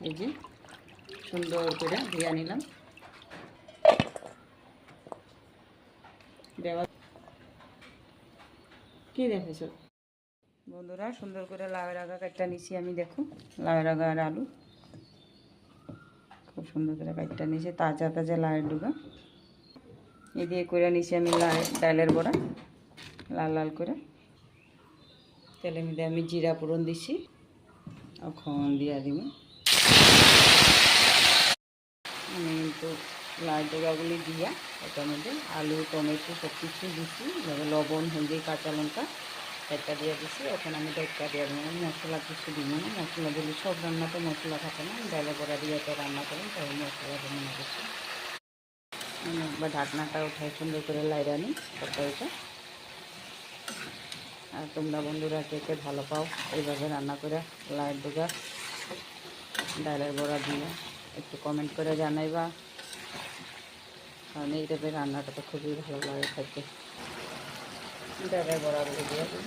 এই যে সুন্দর করে দিয়ে নিলাম। দেওয়া কি দেখেছ বন্ধুরা, সুন্দর করে লাউয়ের আগা কাটটা নিছি আমি। দেখো লাউয়ের আগা আর আলু খুব সুন্দর করে কাটটা নিছি, তাজা তাজা লাউয়ের ডুগা। এই দিয়ে করে নিছি আমি ডালের বড়া লাল লাল করে। তেলের মধ্যে আমি জিরা ফোড়ন দিছি, এখন দিয়া দিব আমি কিন্তু লাউ ডোগাগুলি দিয়া এটার মধ্যে আলু টমেটো সব কিছু দিছি, লবণ হলদি কাঁচা লঙ্কা একটা দিয়ে দিছি। এখন আমি একটা দিয়ে দেবো, মশলা কিছু দিব না। মশলা দিলে সব রান্নাতে মশলা থাকে না, ডালে বড়া দিয়ে তো রান্না করেন তাই মশলা দেবো না বেশি। আমি একবার ঢাকনাটা উঠাই সুন্দর করে লাইরা নিই তরকারিটা। আর তোমরা বন্ধুরা কে কে ভালো পাও এইভাবে রান্না করে লাউয়ের ডোগা ডালের বড়া দিয়ে একটু কমেন্ট করে জানাইবা, কারণ এই টাইপের রান্নাটা তো খুবই ভালো লাগে খাইতে। ডালের বড়াগুলো দিয়ে দিই।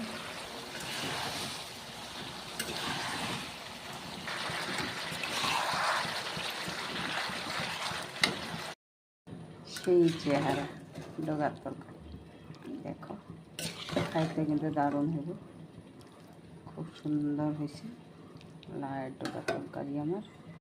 সেই চেহারা ডোগার তরকারি দেখো, খাইতে কিন্তু দারুণ হবে, খুব সুন্দর হয়েছে লাউয়ের ডোগার তরকারি আমার।